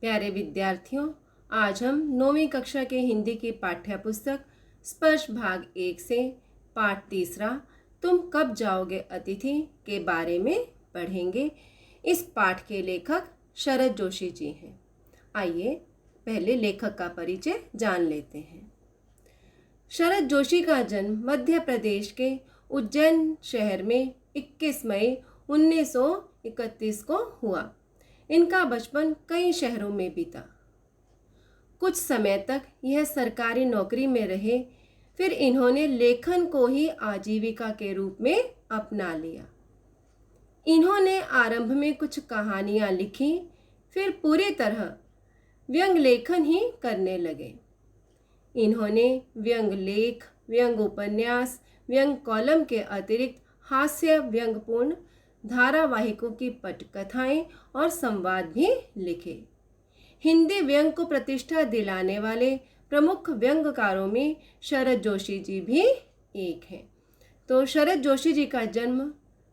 प्यारे विद्यार्थियों, आज हम 9वीं कक्षा के हिंदी की पाठ्य पुस्तक स्पर्श भाग 1 से पाठ 3 तुम कब जाओगे अतिथि के बारे में पढ़ेंगे। इस पाठ के लेखक शरद जोशी जी हैं। आइए पहले लेखक का परिचय जान लेते हैं। शरद जोशी का जन्म मध्य प्रदेश के उज्जैन शहर में 21 मई 1931 को हुआ। इनका बचपन कई शहरों में बीता। कुछ समय तक यह सरकारी नौकरी में रहे, फिर इन्होंने लेखन को ही आजीविका के रूप में अपना लिया। इन्होंने आरंभ में कुछ कहानियां लिखी, फिर पूरी तरह व्यंग लेखन ही करने लगे। इन्होंने व्यंग लेख, व्यंग उपन्यास, व्यंग कॉलम के अतिरिक्त हास्य व्यंगपूर्ण धारावाहिकों की पटकथाएं और संवाद भी लिखे। हिंदी व्यंग को प्रतिष्ठा दिलाने वाले प्रमुख व्यंगकारों में शरद जोशी जी भी एक हैं। तो शरद जोशी जी का जन्म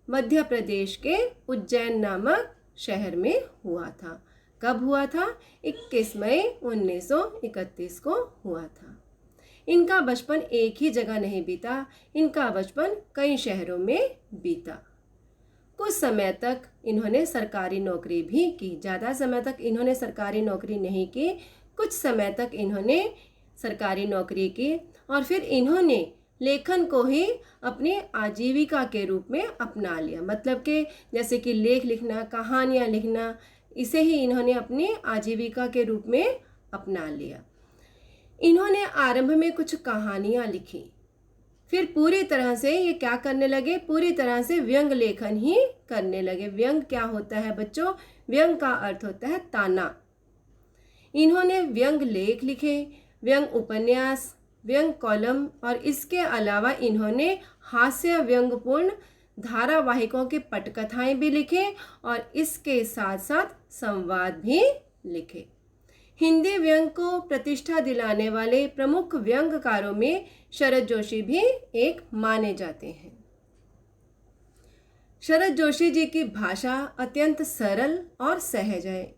मध्य प्रदेश के उज्जैन नामक शहर में हुआ था। कब हुआ था? 21 मई 1931 को हुआ था। इनका बचपन एक ही जगह नहीं बीता, इनका बचपन कई शहरों में बीता। कुछ समय तक इन्होंने सरकारी नौकरी भी की। ज़्यादा समय तक इन्होंने सरकारी नौकरी नहीं की, कुछ समय तक इन्होंने सरकारी नौकरी की और फिर इन्होंने लेखन को ही अपनी आजीविका के रूप में अपना लिया। मतलब कि जैसे कि लेख लिखना, कहानियाँ लिखना, इसे ही इन्होंने अपनी आजीविका के रूप में अपना लिया। इन्होंने आरंभ में कुछ कहानियाँ लिखी, फिर पूरी तरह से ये क्या करने लगे? पूरी तरह से व्यंग लेखन ही करने लगे। व्यंग क्या होता है बच्चों? व्यंग का अर्थ होता है ताना। इन्होंने व्यंग लेख लिखे, व्यंग उपन्यास, व्यंग कॉलम और इसके अलावा इन्होंने हास्य व्यंगपूर्ण धारावाहिकों की पटकथाएं भी लिखे और इसके साथ साथ संवाद भी लिखे। हिंदी व्यंग को प्रतिष्ठा दिलाने वाले प्रमुख व्यंगकारों में शरद जोशी भी एक माने जाते हैं। शरद जोशी जी की भाषा अत्यंत सरल और सहज है।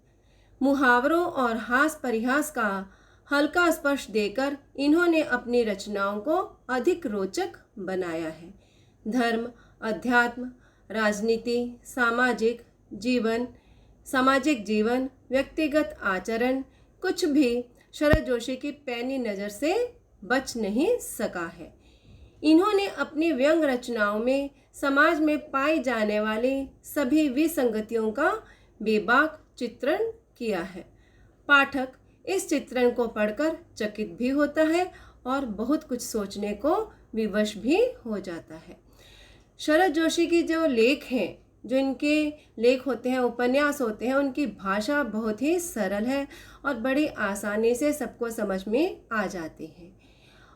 मुहावरों और हास परिहास का हल्का स्पर्श देकर इन्होंने अपनी रचनाओं को अधिक रोचक बनाया है। धर्म, अध्यात्म, राजनीति, सामाजिक जीवन, व्यक्तिगत आचरण, कुछ भी शरद जोशी की पैनी नज़र से बच नहीं सका है। इन्होंने अपनी व्यंग रचनाओं में समाज में पाई जाने वाली सभी विसंगतियों का बेबाक चित्रण किया है। पाठक इस चित्रण को पढ़कर चकित भी होता है और बहुत कुछ सोचने को विवश भी हो जाता है। शरद जोशी की जो लेख हैं, जो इनके लेख होते हैं, उपन्यास होते हैं, उनकी भाषा बहुत ही सरल है और बड़ी आसानी से सबको समझ में आ जाती है।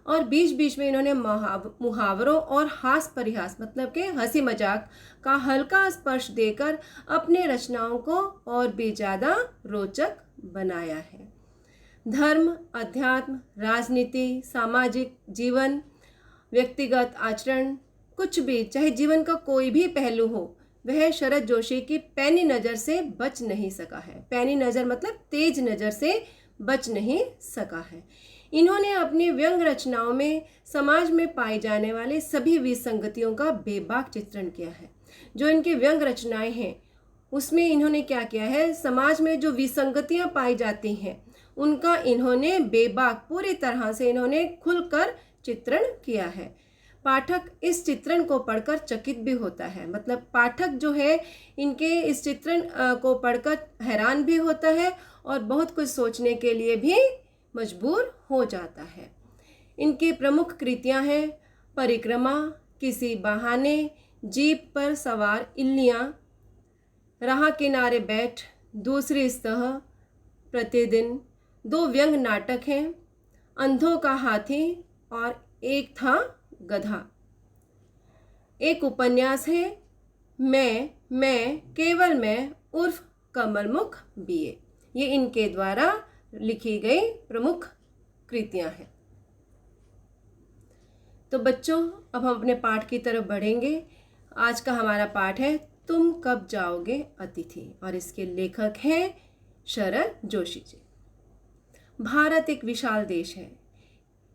और बीच बीच में इन्होंने मुहावरों और हास परिहास मतलब के हंसी मजाक का हल्का स्पर्श देकर अपने रचनाओं को और भी ज़्यादा रोचक बनाया है। धर्म, अध्यात्म, राजनीति, सामाजिक जीवन, व्यक्तिगत आचरण, कुछ भी, चाहे जीवन का कोई भी पहलू हो, वह शरद जोशी की पैनी नज़र से बच नहीं सका है। पैनी नज़र मतलब तेज नज़र से बच नहीं सका है। इन्होंने अपनी व्यंग रचनाओं में समाज में पाई जाने वाले सभी विसंगतियों का बेबाक चित्रण किया है। जो इनकी व्यंग रचनाएं हैं उसमें इन्होंने क्या किया है? समाज में जो विसंगतियां पाई जाती हैं उनका इन्होंने बेबाक पूरी तरह से इन्होंने खुलकर चित्रण किया है। पाठक इस चित्रण को पढ़कर चकित भी होता है। मतलब पाठक जो है इनके इस चित्रण को पढ़कर हैरान भी होता है और बहुत कुछ सोचने के लिए भी मजबूर हो जाता है। इनकी प्रमुख कृतियां हैं परिक्रमा, किसी बहाने, जीप पर सवार इल्लियां, राह किनारे बैठ, दूसरी सतह, प्रतिदिन। 2 व्यंग नाटक हैं, अंधों का हाथी और एक था गधा। एक उपन्यास है मैं केवल मैं उर्फ कमलमुख बीए। ये इनके द्वारा लिखी गई प्रमुख कृतियां हैं। तो बच्चों, अब हम अपने पाठ की तरफ बढ़ेंगे। आज का हमारा पाठ है तुम कब जाओगे अतिथि और इसके लेखक हैं शरद जोशी जी। भारत एक विशाल देश है,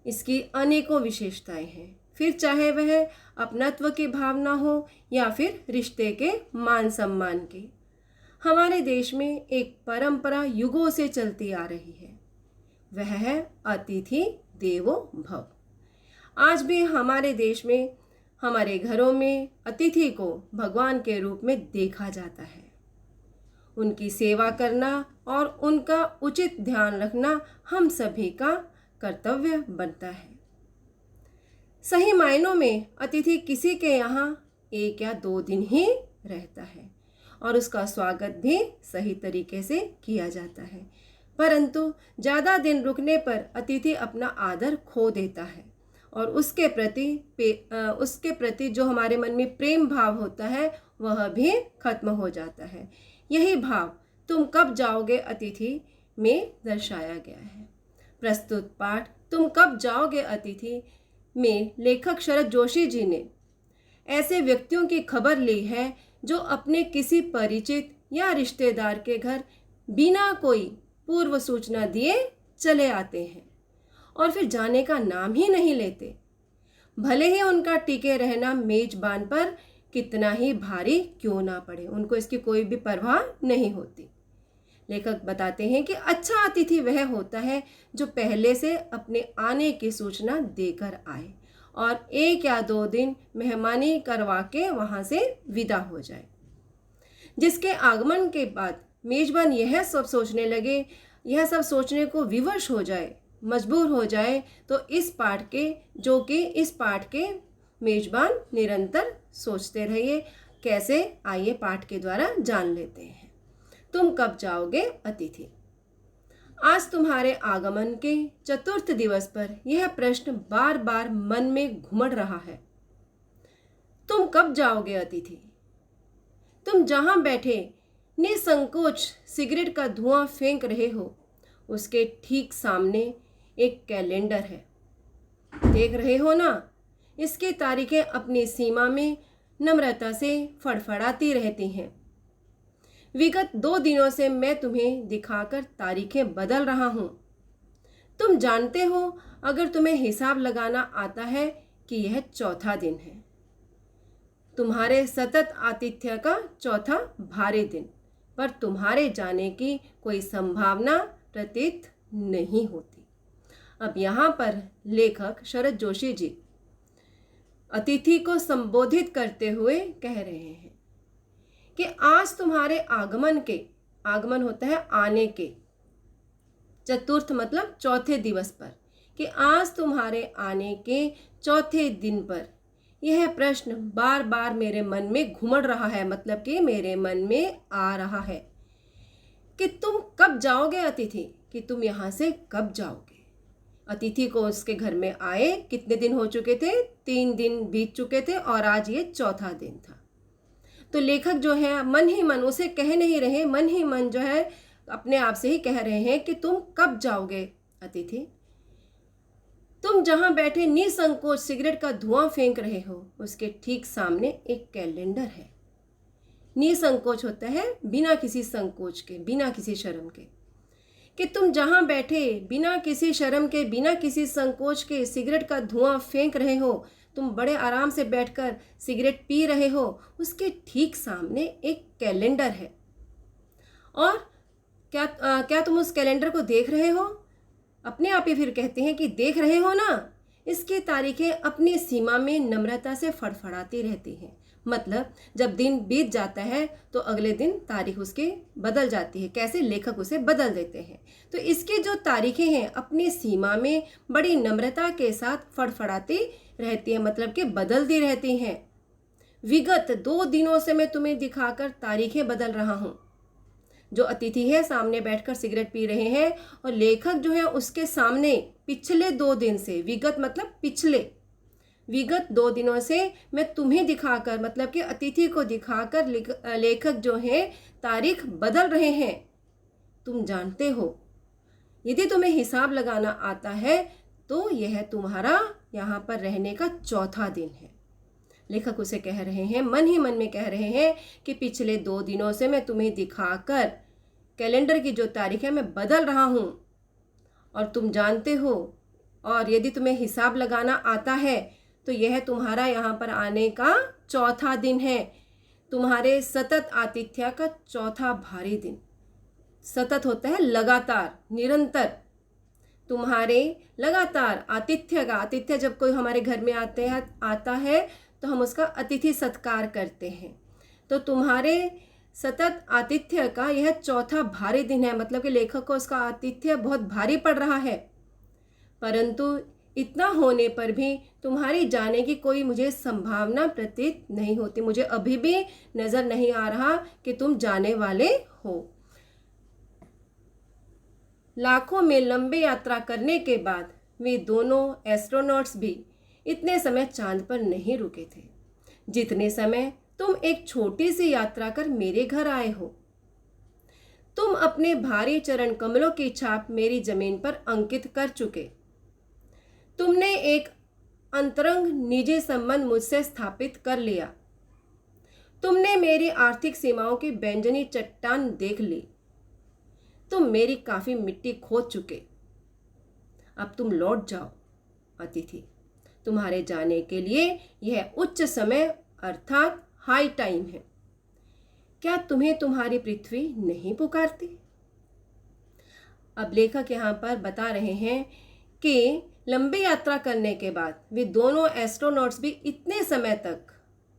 इसकी अनेकों विशेषताएं हैं, फिर चाहे वह अपनत्व की भावना हो या फिर रिश्ते के मान सम्मान की। हमारे देश में एक परंपरा युगों से चलती आ रही है, वह है अतिथि देवो भव। आज भी हमारे देश में, हमारे घरों में अतिथि को भगवान के रूप में देखा जाता है। उनकी सेवा करना और उनका उचित ध्यान रखना हम सभी का कर्तव्य बनता है। सही मायनों में अतिथि किसी के यहाँ 1 या 2 दिन ही रहता है और उसका स्वागत भी सही तरीके से किया जाता है, परंतु ज़्यादा दिन रुकने पर अतिथि अपना आदर खो देता है और उसके प्रति जो हमारे मन में प्रेम भाव होता है वह भी खत्म हो जाता है। यही भाव तुम कब जाओगे अतिथि में दर्शाया गया है। प्रस्तुत पाठ तुम कब जाओगे अतिथि में लेखक शरद जोशी जी ने ऐसे व्यक्तियों की खबर ली है जो अपने किसी परिचित या रिश्तेदार के घर बिना कोई पूर्व सूचना दिए चले आते हैं और फिर जाने का नाम ही नहीं लेते, भले ही उनका टिके रहना मेजबान पर कितना ही भारी क्यों ना पड़े। उनको इसकी कोई भी परवाह नहीं होती। लेखक बताते हैं कि अच्छा अतिथि वह होता है जो पहले से अपने आने की सूचना देकर आए और 1 या 2 दिन मेहमानी करवा के वहाँ से विदा हो जाए। जिसके आगमन के बाद मेजबान यह सब सोचने को विवश हो जाए, मजबूर हो जाए, तो इस पाठ के मेजबान निरंतर सोचते रहिए। कैसे, आइए पाठ के द्वारा जान लेते हैं। तुम कब जाओगे अतिथि। आज तुम्हारे आगमन के चतुर्थ दिवस पर यह प्रश्न बार बार मन में घुमड़ रहा है। तुम कब जाओगे अतिथि। तुम जहां बैठे निसंकोच सिगरेट का धुआं फेंक रहे हो, उसके ठीक सामने एक कैलेंडर है। देख रहे हो ना, इसकी तारीखें अपनी सीमा में नम्रता से फड़फड़ाती रहती हैं। विगत 2 दिनों से मैं तुम्हें दिखाकर तारीखें बदल रहा हूँ। तुम जानते हो, अगर तुम्हें हिसाब लगाना आता है, कि यह चौथा दिन है, तुम्हारे सतत आतिथ्य का चौथा भारी दिन, पर तुम्हारे जाने की कोई संभावना प्रतीत नहीं होती। अब यहाँ पर लेखक शरद जोशी जी अतिथि को संबोधित करते हुए कह रहे हैं कि आज तुम्हारे आगमन होता है आने के, चतुर्थ मतलब चौथे दिवस पर, कि आज तुम्हारे आने के चौथे दिन पर यह प्रश्न बार बार मेरे मन में घुमड़ रहा है, मतलब कि मेरे मन में आ रहा है कि तुम कब जाओगे अतिथि, कि तुम यहाँ से कब जाओगे। अतिथि को उसके घर में आए कितने दिन हो चुके थे, 3 दिन बीत चुके थे और आज ये चौथा दिन था। तो लेखक जो है मन ही मन, उसे कह नहीं रहे, मन ही मन जो है अपने आप से ही कह रहे हैं कि तुम कब जाओगे अतिथि। तुम जहां बैठे निसंकोच सिगरेट का धुआं फेंक रहे हो, उसके ठीक सामने एक कैलेंडर है। निसंकोच होता है बिना किसी संकोच के, बिना किसी शर्म के, कि तुम जहां बैठे बिना किसी शर्म के, बिना किसी संकोच के सिगरेट का धुआं फेंक रहे हो, तुम बड़े आराम से बैठकर सिगरेट पी रहे हो, उसके ठीक सामने एक कैलेंडर है। और क्या तुम उस कैलेंडर को देख रहे हो। अपने आप ही फिर कहते हैं कि देख रहे हो ना, इसकी तारीखें अपनी सीमा में नम्रता से फड़फड़ाती रहती हैं। मतलब जब दिन बीत जाता है तो अगले दिन तारीख उसकी बदल जाती है। कैसे, लेखक उसे बदल देते हैं। तो इसकी जो तारीखें हैं अपनी सीमा में बड़ी नम्रता के साथ फड़फड़ाती रहती है, मतलब कि बदलती रहती हैं। विगत 2 दिनों से मैं तुम्हें दिखाकर तारीखें बदल रहा हूँ। जो अतिथि है सामने बैठकर सिगरेट पी रहे हैं और लेखक जो है उसके सामने पिछले 2 दिन से, विगत मतलब पिछले, विगत 2 दिनों से मैं तुम्हें दिखाकर, मतलब कि अतिथि को दिखाकर लेखक जो है तारीख बदल रहे हैं। तुम जानते हो, यदि तुम्हें हिसाब लगाना आता है तो यह तुम्हारा यहाँ पर रहने का चौथा दिन है। लेखक उसे कह रहे हैं, मन ही मन में कह रहे हैं कि पिछले 2 दिनों से मैं तुम्हें दिखाकर कैलेंडर की जो तारीख है मैं बदल रहा हूँ, और तुम जानते हो, और यदि तुम्हें हिसाब लगाना आता है तो यह तुम्हारा यहाँ पर आने का चौथा दिन है, तुम्हारे सतत आतिथ्य का चौथा भारी दिन। सतत होता है लगातार, निरंतर। तुम्हारे लगातार आतिथ्य का, आतिथ्य जब कोई हमारे घर में आता है तो हम उसका अतिथि सत्कार करते हैं। तो तुम्हारे सतत आतिथ्य का यह चौथा भारी दिन है, मतलब कि लेखक को उसका आतिथ्य बहुत भारी पड़ रहा है। परंतु इतना होने पर भी तुम्हारी जाने की कोई मुझे संभावना प्रतीत नहीं होती। मुझे अभी भी नजर नहीं आ रहा कि तुम जाने वाले हो। लाखों मील लंबी यात्रा करने के बाद वे दोनों एस्ट्रोनॉट्स भी इतने समय चांद पर नहीं रुके थे जितने समय तुम एक छोटी सी यात्रा कर मेरे घर आए हो। तुम अपने भारी चरण कमलों की छाप मेरी जमीन पर अंकित कर चुके। तुमने एक अंतरंग निजी संबंध मुझसे स्थापित कर लिया। तुमने मेरी आर्थिक सीमाओं की बैंजनी चट्टान देख ली। तुम मेरी काफी मिट्टी खोद चुके। अब तुम लौट जाओ अतिथि। तुम्हारे जाने के लिए यह उच्च समय अर्थात हाई टाइम है। क्या तुम्हें तुम्हारी पृथ्वी नहीं पुकारती? अब लेखक यहाँ पर बता रहे हैं कि लंबी यात्रा करने के बाद वे दोनों एस्ट्रोनॉट्स भी इतने समय तक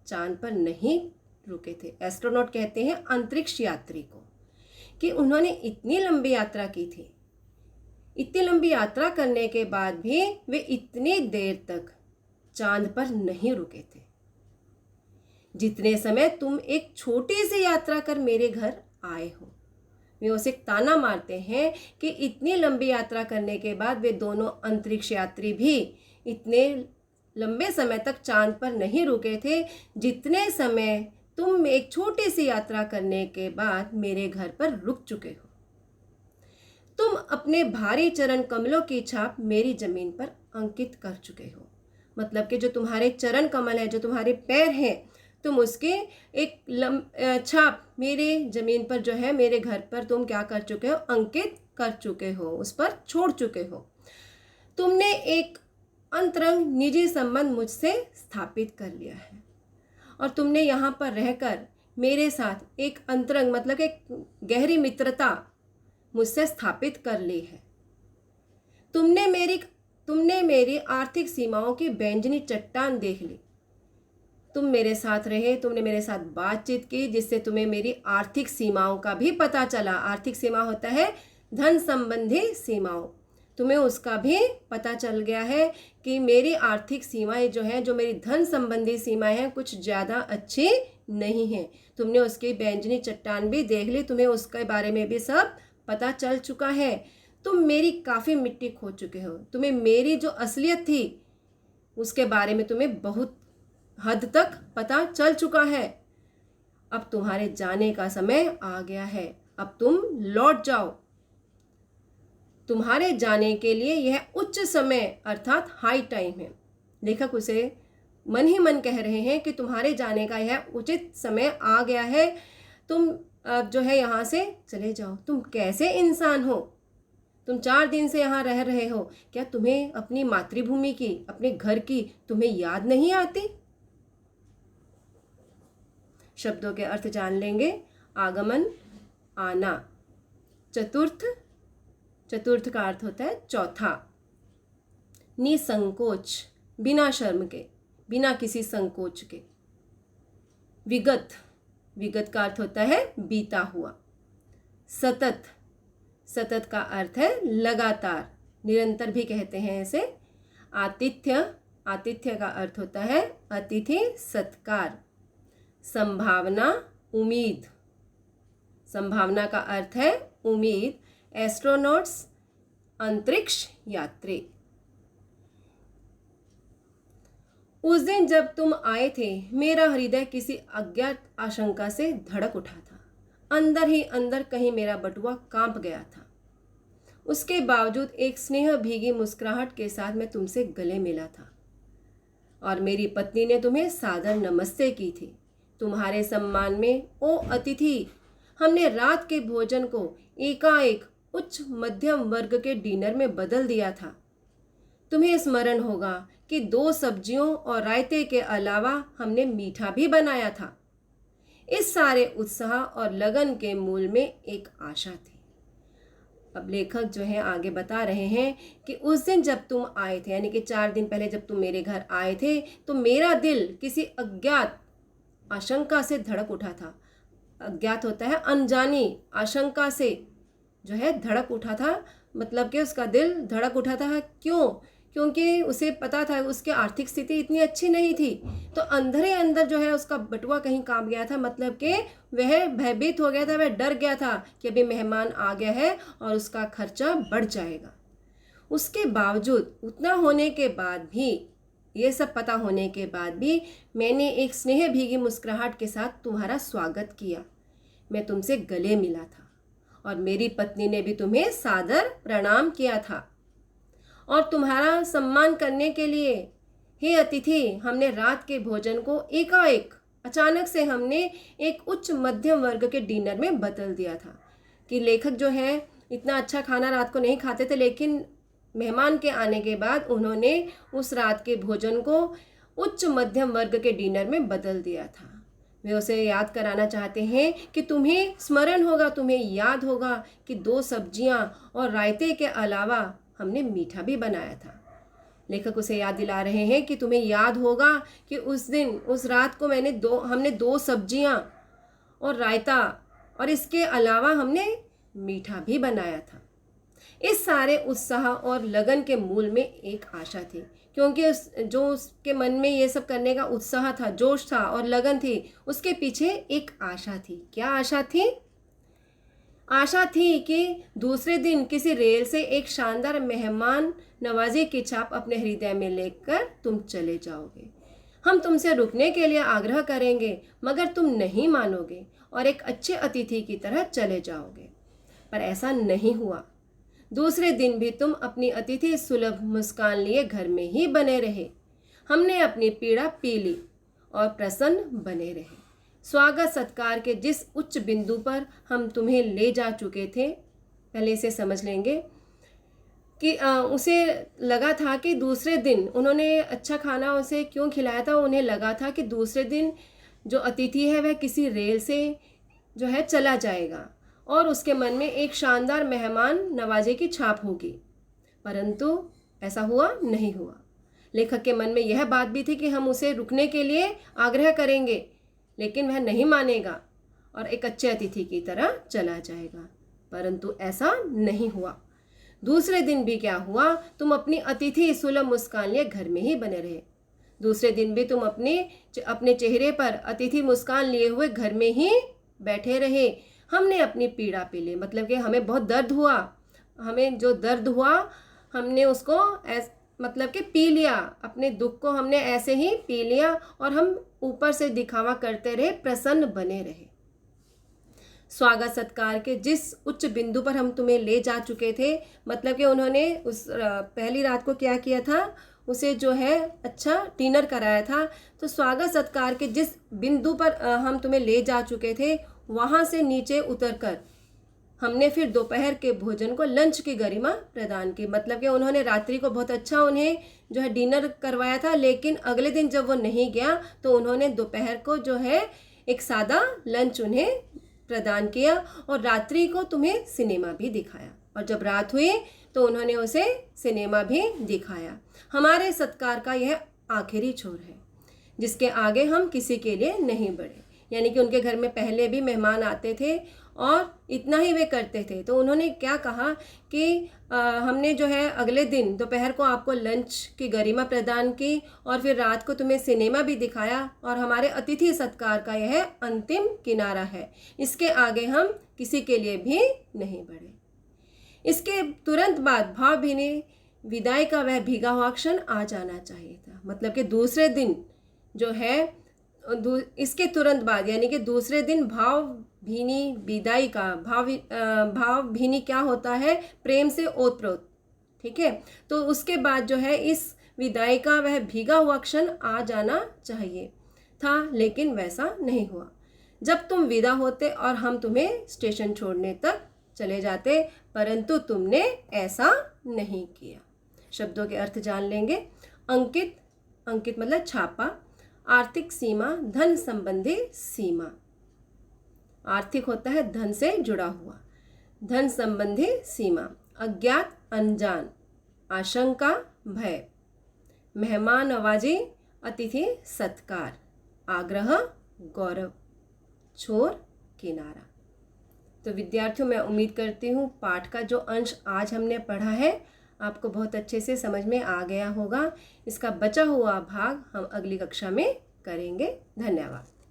चांद पर नहीं रुके थे। एस्ट्रोनॉट कहते हैं अंतरिक्ष यात्री को, कि उन्होंने इतनी लंबी यात्रा की थी। इतनी लंबी यात्रा करने के बाद भी वे इतनी देर तक चांद पर नहीं रुके थे जितने समय तुम एक छोटी सी यात्रा कर मेरे घर आए हो। वे उसे ताना मारते हैं कि इतनी लंबी यात्रा करने के बाद वे दोनों अंतरिक्ष यात्री भी इतने लंबे समय तक चांद पर नहीं रुके थे जितने समय तुम एक छोटी सी यात्रा करने के बाद मेरे घर पर रुक चुके हो। तुम अपने भारी चरण कमलों की छाप मेरी जमीन पर अंकित कर चुके हो। मतलब कि जो तुम्हारे चरण कमल है, जो तुम्हारे पैर हैं, तुम उसके एक छाप मेरे जमीन पर जो है, मेरे घर पर तुम क्या कर चुके हो? अंकित कर चुके हो, उस पर छोड़ चुके हो। तुमने एक अंतरंग निजी संबंध मुझसे स्थापित कर लिया है, और तुमने यहाँ पर रहकर मेरे साथ एक अंतरंग मतलब एक गहरी मित्रता मुझसे स्थापित कर ली है। तुमने मेरी आर्थिक सीमाओं की बैंजनी चट्टान देख ली। तुम मेरे साथ रहे, तुमने मेरे साथ बातचीत की, जिससे तुम्हें मेरी आर्थिक सीमाओं का भी पता चला। आर्थिक सीमा होता है धन संबंधी सीमाओं। तुम्हें उसका भी पता चल गया है कि मेरी आर्थिक सीमाएं जो हैं, जो मेरी धन संबंधी सीमाएं हैं, कुछ ज़्यादा अच्छी नहीं हैं। तुमने उसकी बैंजनी चट्टान भी देख ली, तुम्हें उसके बारे में भी सब पता चल चुका है। तुम मेरी काफ़ी मिट्टी खो चुके हो। तुम्हें मेरी जो असलियत थी उसके बारे में तुम्हें बहुत हद तक पता चल चुका है। अब तुम्हारे जाने का समय आ गया है। अब तुम लौट जाओ। तुम्हारे जाने के लिए यह उच्च समय अर्थात हाई टाइम है। लेखक उसे मन ही मन कह रहे हैं कि तुम्हारे जाने का यह उचित समय आ गया है। तुम अब जो है यहाँ से चले जाओ। तुम कैसे इंसान हो? तुम 4 दिन से यहाँ रह रहे हो। क्या तुम्हें अपनी मातृभूमि की, अपने घर की तुम्हें याद नहीं आती? शब्दों के अर्थ जान लेंगे। आगमन, आना। चतुर्थ, चतुर्थ का अर्थ होता है चौथा। निसंकोच, बिना शर्म के, बिना किसी संकोच के। विगत, विगत का अर्थ होता है बीता हुआ। सतत, सतत का अर्थ है लगातार, निरंतर भी कहते हैं इसे। आतिथ्य, आतिथ्य का अर्थ होता है अतिथि सत्कार। संभावना, उम्मीद, संभावना का अर्थ है उम्मीद। एस्ट्रोनॉट्स, अंतरिक्ष यात्री। उस दिन जब तुम आए थे मेरा हृदय किसी अज्ञात आशंका से धड़क उठा था। अंदर ही अंदर कहीं मेरा बटुआ कांप गया था। उसके बावजूद एक स्नेह भीगी मुस्कुराहट के साथ मैं तुमसे गले मिला था, और मेरी पत्नी ने तुम्हें सादर नमस्ते की थी। तुम्हारे सम्मान में, ओ अतिथि, हमने रात के भोजन को एकाएक उच्च मध्यम वर्ग के डिनर में बदल दिया था। तुम्हें स्मरण होगा कि 2 सब्जियों और रायते के अलावा हमने मीठा भी बनाया था। इस सारे उत्साह और लगन के मूल में एक आशा थी। अब लेखक जो है आगे बता रहे हैं कि उस दिन जब तुम आए थे, यानी कि 4 दिन पहले जब तुम मेरे घर आए थे, तो मेरा दिल किसी अज्ञात आशंका से धड़क उठा था। अज्ञात होता है अनजानी, आशंका से जो है धड़क उठा था, मतलब कि उसका दिल धड़क उठा था। क्यों? क्योंकि उसे पता था उसकी आर्थिक स्थिति इतनी अच्छी नहीं थी, तो अंदर ही अंदर जो है उसका बटुआ कहीं कांप गया था। मतलब कि वह भयभीत हो गया था, वह डर गया था कि अभी मेहमान आ गया है और उसका खर्चा बढ़ जाएगा। उसके बावजूद, उतना होने के बाद भी, ये सब पता होने के बाद भी, मैंने एक स्नेह भीगी मुस्कुराहट के साथ तुम्हारा स्वागत किया। मैं तुमसे गले मिला था और मेरी पत्नी ने भी तुम्हें सादर प्रणाम किया था। और तुम्हारा सम्मान करने के लिए, हे अतिथि, हमने रात के भोजन को एकाएक अचानक से हमने एक उच्च मध्यम वर्ग के डिनर में बदल दिया था। कि लेखक जो है इतना अच्छा खाना रात को नहीं खाते थे, लेकिन मेहमान के आने के बाद उन्होंने उस रात के भोजन को उच्च मध्यम वर्ग के डिनर में बदल दिया था। वे उसे याद कराना चाहते हैं कि तुम्हें स्मरण होगा, तुम्हें याद होगा कि 2 सब्जियां और रायते के अलावा हमने मीठा भी बनाया था। लेखक उसे याद दिला रहे हैं कि तुम्हें याद होगा कि उस दिन, उस रात को हमने 2 सब्जियां और रायता और इसके अलावा हमने मीठा भी बनाया था। इस सारे उत्साह और लगन के मूल में एक आशा थी, क्योंकि उसके मन में ये सब करने का उत्साह था, जोश था और लगन थी, उसके पीछे एक आशा थी। क्या आशा थी? आशा थी कि दूसरे दिन किसी रेल से एक शानदार मेहमान नवाजी की छाप अपने हृदय में लेकर तुम चले जाओगे। हम तुमसे रुकने के लिए आग्रह करेंगे, मगर तुम नहीं मानोगे और एक अच्छे अतिथि की तरह चले जाओगे। पर ऐसा नहीं हुआ। दूसरे दिन भी तुम अपनी अतिथि सुलभ मुस्कान लिए घर में ही बने रहे। हमने अपनी पीड़ा पी ली और प्रसन्न बने रहे। स्वागत सत्कार के जिस उच्च बिंदु पर हम तुम्हें ले जा चुके थे, पहले इसे समझ लेंगे कि उसे लगा था कि दूसरे दिन उन्होंने अच्छा खाना उसे क्यों खिलाया था। उन्हें लगा था कि दूसरे दिन जो अतिथि है वह किसी रेल से जो है चला जाएगा और उसके मन में एक शानदार मेहमान नवाजे की छाप होगी। परंतु ऐसा हुआ नहीं हुआ। लेखक के मन में यह बात भी थी कि हम उसे रुकने के लिए आग्रह करेंगे, लेकिन वह नहीं मानेगा और एक अच्छे अतिथि की तरह चला जाएगा। परंतु ऐसा नहीं हुआ। दूसरे दिन भी क्या हुआ? तुम अपनी अतिथि सुलभ मुस्कान लिए घर में ही बने रहे। दूसरे दिन भी तुम अपने चेहरे पर अतिथि मुस्कान लिए हुए घर में ही बैठे रहे। हमने अपनी पीड़ा पी ली, मतलब कि हमें बहुत दर्द हुआ, हमें जो दर्द हुआ हमने उसको मतलब कि पी लिया, अपने दुख को हमने ऐसे ही पी लिया और हम ऊपर से दिखावा करते रहे, प्रसन्न बने रहे। स्वागत सत्कार के जिस उच्च बिंदु पर हम तुम्हें ले जा चुके थे, मतलब कि उन्होंने उस पहली रात को क्या किया था, उसे जो है अच्छा डिनर कराया था। तो स्वागत सत्कार के जिस बिंदु पर हम तुम्हें ले जा चुके थे, वहाँ से नीचे उतरकर हमने फिर दोपहर के भोजन को लंच की गरिमा प्रदान की। मतलब कि उन्होंने रात्रि को बहुत अच्छा उन्हें जो है डिनर करवाया था, लेकिन अगले दिन जब वो नहीं गया तो उन्होंने दोपहर को जो है एक सादा लंच उन्हें प्रदान किया और रात्रि को तुम्हें सिनेमा भी दिखाया। और जब रात हुई तो उन्होंने उसे सिनेमा भी दिखाया। हमारे सत्कार का यह आखिरी छोर है जिसके आगे हम किसी के लिए नहीं बढ़े। यानी कि उनके घर में पहले भी मेहमान आते थे और इतना ही वे करते थे। तो उन्होंने क्या कहा कि हमने जो है अगले दिन दोपहर को आपको लंच की गरिमा प्रदान की और फिर रात को तुम्हें सिनेमा भी दिखाया और हमारे अतिथि सत्कार का यह अंतिम किनारा है। इसके आगे हम किसी के लिए भी नहीं बढ़े। इसके तुरंत बाद भावभीनी विदाई का वह भीगा हुआ क्षण आ जाना चाहिए था। मतलब कि दूसरे दिन जो है, इसके तुरंत बाद यानी कि दूसरे दिन भावभीनी विदाई का भावभीनी क्या होता है? प्रेम से ओतप्रोत, ठीक है। तो उसके बाद जो है इस विदाई का वह भीगा हुआ क्षण आ जाना चाहिए था, लेकिन वैसा नहीं हुआ। जब तुम विदा होते और हम तुम्हें स्टेशन छोड़ने तक चले जाते, परंतु तुमने ऐसा नहीं किया। शब्दों के अर्थ जान लेंगे। अंकित, अंकित मतलब छापा। आर्थिक सीमा, धन संबंधी सीमा। आर्थिक होता है धन से जुड़ा हुआ, धन संबंधी सीमा। अज्ञात, अनजान। आशंका, भय। मेहमान नवाजी, अतिथि सत्कार। आग्रह, गौरव। छोर, किनारा। तो विद्यार्थियों, मैं उम्मीद करती हूँ पाठ का जो अंश आज हमने पढ़ा है आपको बहुत अच्छे से समझ में आ गया होगा। इसका बचा हुआ भाग हम अगली कक्षा में करेंगे। धन्यवाद।